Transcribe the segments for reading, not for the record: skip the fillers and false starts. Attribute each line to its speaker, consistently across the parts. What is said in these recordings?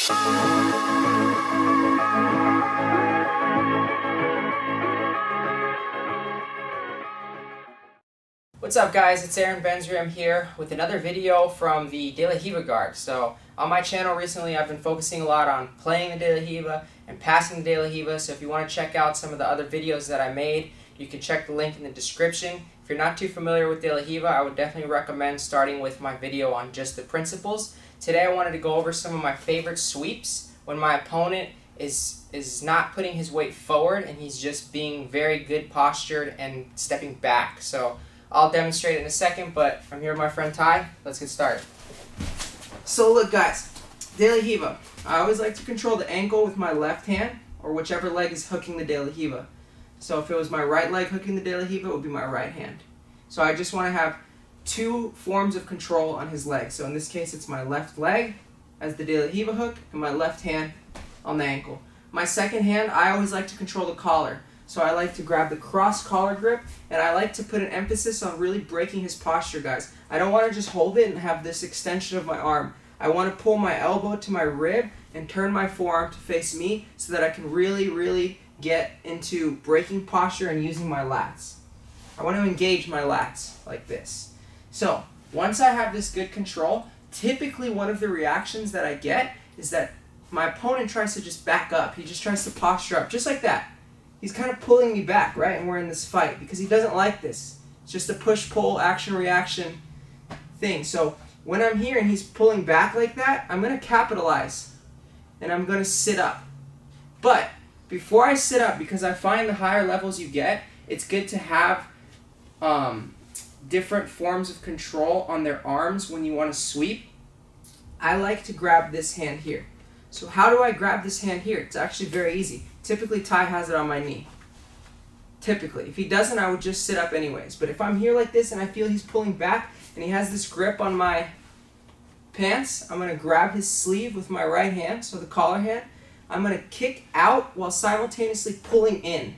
Speaker 1: What's up guys, it's Aaron Benzriam here with another video from the Riva Guard. So on my channel recently I've been focusing a lot on playing the Riva and passing the Riva. So if you want to check out some of the other videos that I made, you can check the link in the description. If you're not too familiar with Riva, I would definitely recommend starting with my video on just the principles. Today I wanted to go over some of my favorite sweeps when my opponent is not putting his weight forward and he's just being very good postured and stepping back. So I'll demonstrate it in a second, but I'm here with my friend Ty. Let's get started. So look guys, Riva. I always like to control the ankle with my left hand or whichever leg is hooking the Riva. So if it was my right leg hooking the Riva, it would be my right hand. So I just want to have two forms of control on his leg. So in this case it's my left leg as the Riva hook and my left hand on the ankle. My second hand, I always like to control the collar. So I like to grab the cross collar grip, and I like to put an emphasis on really breaking his posture, guys. I don't want to just hold it and have this extension of my arm. I want to pull my elbow to my rib and turn my forearm to face me so that I can really get into breaking posture and using my lats. I want to engage my lats like this. So once I have this good control, typically one of the reactions that I get is that my opponent tries to just back up. He just tries to posture up, just like that. He's kind of pulling me back, right? And we're in this fight because he doesn't like this. It's just a push-pull, action-reaction thing. So when I'm here and he's pulling back like that, I'm going to capitalize and I'm going to sit up. But before I sit up, because I find the higher levels you get, it's good to have different forms of control on their arms when you want to sweep. I like to grab this hand here. So how do I grab this hand here? It's actually very easy. Typically, Ty has it on my knee. Typically. If he doesn't, I would just sit up anyways. But if I'm here like this and I feel he's pulling back and he has this grip on my pants, I'm going to grab his sleeve with my right hand, so the collar hand. I'm going to kick out while simultaneously pulling in.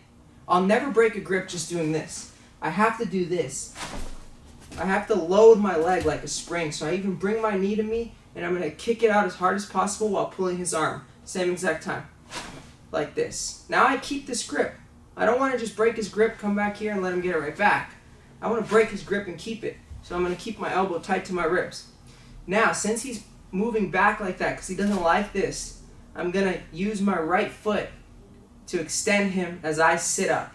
Speaker 1: I'll never break a grip just doing this. I have to do this. I have to load my leg like a spring. So I even bring my knee to me and I'm going to kick it out as hard as possible while pulling his arm. Same exact time. Like this. Now I keep this grip. I don't want to just break his grip, come back here and let him get it right back. I want to break his grip and keep it. So I'm going to keep my elbow tight to my ribs. Now, since he's moving back like that because he doesn't like this, I'm going to use my right foot to extend him as I sit up.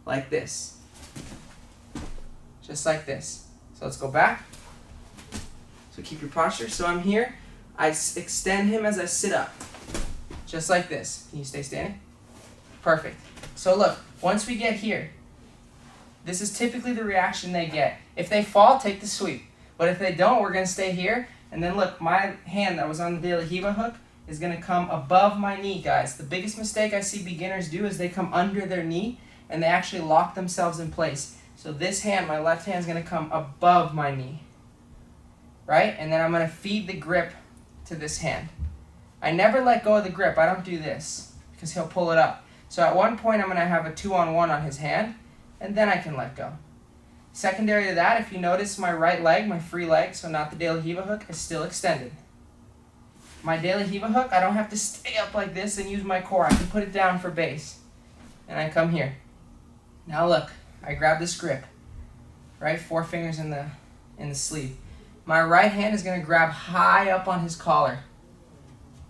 Speaker 1: Like this. Just like this. So let's go back. So keep your posture. So I'm here. I extend him as I sit up. Just like this. Can you stay standing? Perfect. So look, once we get here, this is typically the reaction they get. If they fall, take the sweep. But if they don't, we're going to stay here. And then look, my hand that was on the Riva hook is going to come above my knee, guys. The biggest mistake I see beginners do is they come under their knee and they actually lock themselves in place. So this hand, my left hand, is going to come above my knee. Right? And then I'm going to feed the grip to this hand. I never let go of the grip. I don't do this because he'll pull it up. So at one point, I'm going to have a 2-on-1 on his hand, and then I can let go. Secondary to that, if you notice, my right leg, my free leg, so not the Riva hook, is still extended. My Riva hook, I don't have to stay up like this and use my core. I can put it down for base. And I come here. Now look, I grab this grip, right? 4 fingers in the sleeve. My right hand is going to grab high up on his collar,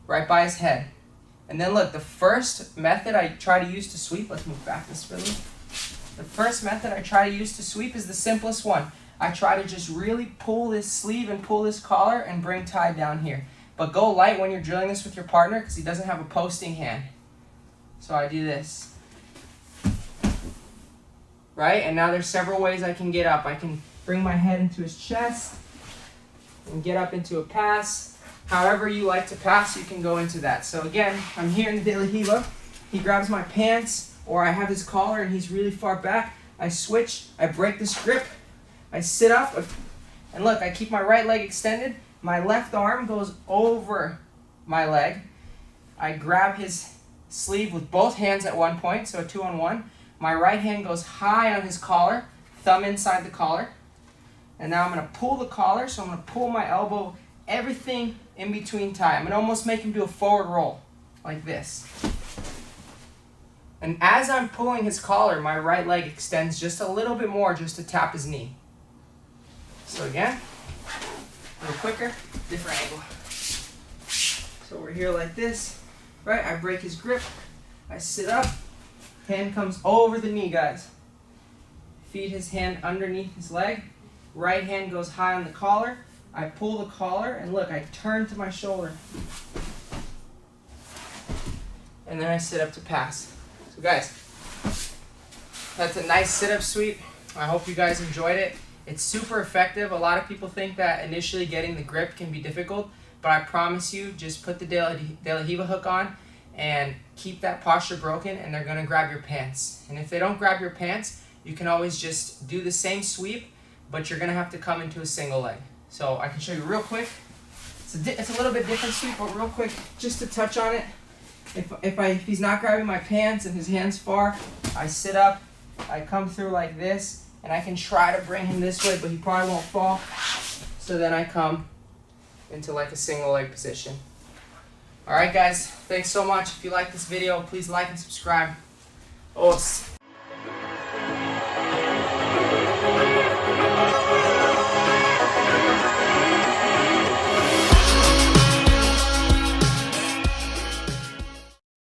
Speaker 1: right by his head. And then look, the first method I try to use to sweep, let's move back this really. The first method I try to use to sweep is the simplest one. I try to just really pull this sleeve and pull this collar and bring Ty down here. But go light when you're drilling this with your partner because he doesn't have a posting hand. So I do this. Right? And now there's several ways I can get up. I can bring my head into his chest and get up into a pass. However you like to pass, you can go into that. So again, I'm here in the Riva. He grabs my pants, or I have his collar and he's really far back. I switch, I break this grip, I sit up, and look, I keep my right leg extended. My left arm goes over my leg. I grab his sleeve with both hands at one point, so a 2-on-1. My right hand goes high on his collar, thumb inside the collar. And now I'm going to pull the collar, so I'm going to pull my elbow. Everything in between tie. I'm going to almost make him do a forward roll, like this. And as I'm pulling his collar, my right leg extends just a little bit more just to tap his knee. So again, a little quicker, different angle. So we're here like this, right? I break his grip, I sit up, hand comes over the knee, guys. Feed his hand underneath his leg, right hand goes high on the collar, I pull the collar, and look, I turn to my shoulder. And then I sit up to pass. So guys, that's a nice sit-up sweep. I hope you guys enjoyed it. It's super effective. A lot of people think that initially getting the grip can be difficult, but I promise you, just put the De La Riva hook on and keep that posture broken, and they're gonna grab your pants. And if they don't grab your pants, you can always just do the same sweep, but you're gonna have to come into a single leg. So I can show you real quick. It's a little bit different sweep, but real quick, just to touch on it. If he's not grabbing my pants and his hand's far, I sit up, I come through like this, and I can try to bring him this way, but he probably won't fall. So then I come into like a single leg position. Alright guys, thanks so much. If you like this video, please like and subscribe. Os.